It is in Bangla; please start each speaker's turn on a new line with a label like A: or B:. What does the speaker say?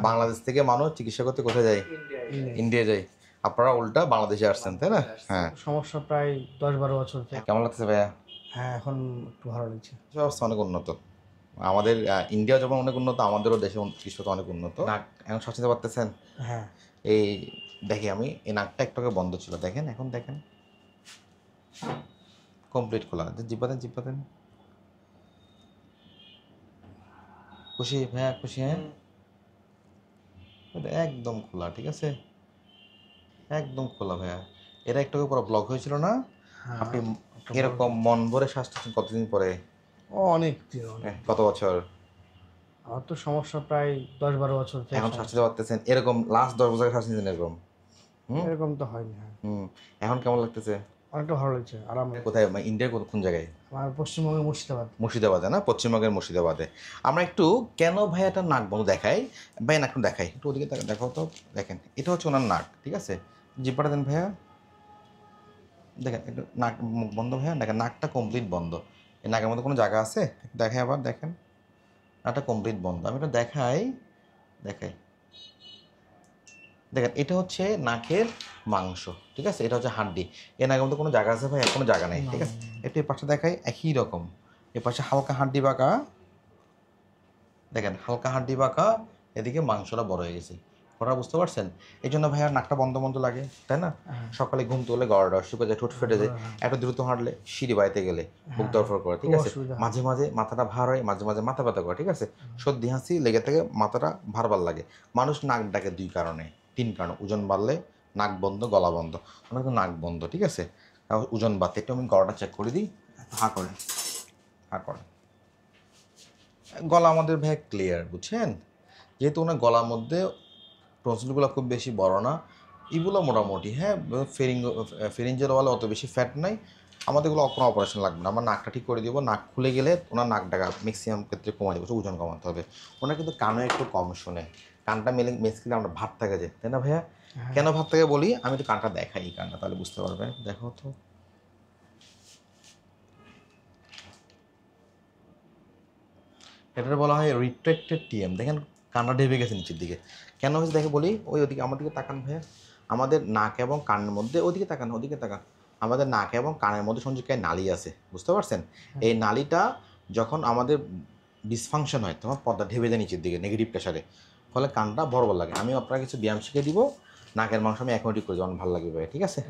A: বাংলাদেশ থেকে মানুষ চিকিৎসা করতে কোথায় যায়? ইন্ডিয়া যায়। আপনারা উল্টা বাংলাদেশে আসছেন, তাই না? হ্যাঁ।
B: সমস্যা প্রায় 10-12 বছর থেকে।
A: কেমন লাগতেছে ভাইয়া?
B: হ্যাঁ, এখন একটু ভালো লাগছে।
A: অবস্থা অনেক উন্নত। আমাদের ইন্ডিয়া যখন অনেক উন্নত, আমাদেরও দেশে চিকিৎসা অনেক উন্নত। নাক এখন শ্বাস নিতে পারতেছেন?
B: হ্যাঁ।
A: এই দেখি আমি এই নাকটা একটু আগে বন্ধ ছিল, দেখেন এখন দেখেন কমপ্লিট খোলা। জিব্বা দেন, জিব্বা দেন। খুশি ভাইয়া? খুশি? হ্যাঁ, এটা একদম খোলা, ঠিক আছে, একদম খোলা ভাইয়া। এটা একটু আগে পুরো ব্লক হয়েছিল না? আপনি এরকম মন ভরে শ্বাস নিচ্ছেন কতদিন পরে?
B: অনেক দিন।
A: কত বছর?
B: আমার তো সমস্যা প্রায় 10-12 বছর থেকে।
A: এখন শ্বাস নিতে পারতেছেন এরকম? লাস্ট 10 বছর শ্বাস নিতেন এরকম?
B: এরকম তো হয়নি।
A: এখন কেমন লাগতেছে?
B: অনেকটা ভালো লাগছে, আরাম।
A: কোথায়, ইন্ডিয়ার কোন জায়গায়?
B: আমার পশ্চিমবঙ্গের মুর্শিদাবাদ।
A: মুর্শিদাবাদে না? পশ্চিমবঙ্গের মুর্শিদাবাদে। আমরা একটু কেন ভাই একটা নাক বন্ধ দেখাই, ভাই নাকটা দেখাই একটু, ওদিকে দেখাও তো। দেখেন এটা হচ্ছে ওনার নাক, ঠিক আছে? জিব্বাটা দেন ভাইয়া, দেখেন একটু নাক মুখ বন্ধ ভাইয়া, দেখেন নাকটা কমপ্লিট বন্ধ। এই নাকের মধ্যে কোনো জায়গা আছে? দেখাই আবার, দেখেন নাকটা কমপ্লিট বন্ধ। আমি এটা দেখাই, দেখেন এটা হচ্ছে নাকের মাংস, ঠিক আছে? এটা হচ্ছে হাড্ডি। এর নাকের মধ্যে কোনো জায়গা আছে ভাই? কোনো জায়গা নেই, ঠিক আছে? একটু এই পাশে দেখাই, একই রকম। এ পাশে হালকা হাড্ডি বাঁকা, দেখেন হালকা হাড্ডি বাঁকা, এদিকে মাংসটা বড় হয়ে গেছে। ওটা বুঝতে পারছেন? এই জন্য ভাইয়া নাকটা বন্ধ বন্ধ লাগে, তাই না? সকালে ঘুম তুলে গলাটা শুকে যায়, ঠোঁট ফেটে যায়। এত দ্রুত হাঁটলে, সিঁড়ি বাড়িতে গেলে বুক দরফর করে, ঠিক আছে? মাঝে মাঝে মাথাটা ভার হয়, মাঝে মাঝে মাথা ব্যথা করে, ঠিক আছে? সর্দি হাসি লেগে থাকে, মাথাটা ভার লাগে। মানুষ নাক ডাকে 2 কারণে, 3 কারণে। ওজন বাড়লে, নাক বন্ধ, গলা বন্ধ। ওনার তো নাক বন্ধ, ঠিক আছে? ওজন বাড়তে একটু আমি গলাটা চেক করে দিই। হাঁ করেন, হাঁ করেন। গলা আমাদের ভাই ক্লিয়ার, বুঝছেন? যেহেতু ওনার গলার মধ্যে টনসিলগুলো খুব বেশি বড় না, এগুলো মোটামুটি, হ্যাঁ, ফেরিঞ্জের ওয়ালে অত বেশি ফ্যাট নাই। আমাদের এগুলো কোনো অপারেশন লাগবে না, আমরা নাকটা ঠিক করে দিব। নাক খুলে গেলে ওনার নাক ডাকা ম্যাক্সিমাম ক্ষেত্রে কমে যাবে, ওজন কমাতে হবে। ওনার কিন্তু কানে একটু কম শোনে, কানটা মেসকিলে আমরা ভাত থাকে যে, তাই না ভাইয়া? কেন ভাত থাকে বলি, আমি তো কানটা দেখাই, এই কানটা তাহলে বুঝতে পারবেন। দেখো তো, এটা বলা হয় রিট্রেক্টেড টিএম। দেখেন কান্না ঢেবে গেছে নিচের দিকে, কেন হয়েছে দেখে বলি। ওই ওদিকে আমার দিকে তাকান ভাইয়া, আমাদের নাক এবং কানের মধ্যে, ওদিকে তাকান, ওদিকে তাকান। আমাদের নাক এবং কানের মধ্যে সংযোগকারী নালী আছে, বুঝতে পারছেন? এই নালীটা যখন আমাদের ডিসফাংশন হয়, তখন পর্দা ঢেবে যায় নিচের দিকে নেগেটিভ প্রেশারে, ফলে কানটা বড় বড় লাগে। আমি আপনার কিছু ব্যায়াম শিখে দিব, নাকের মাংস আমি এখন ঠিক করে দেবো, ভালো লাগবে ভাই, ঠিক আছে?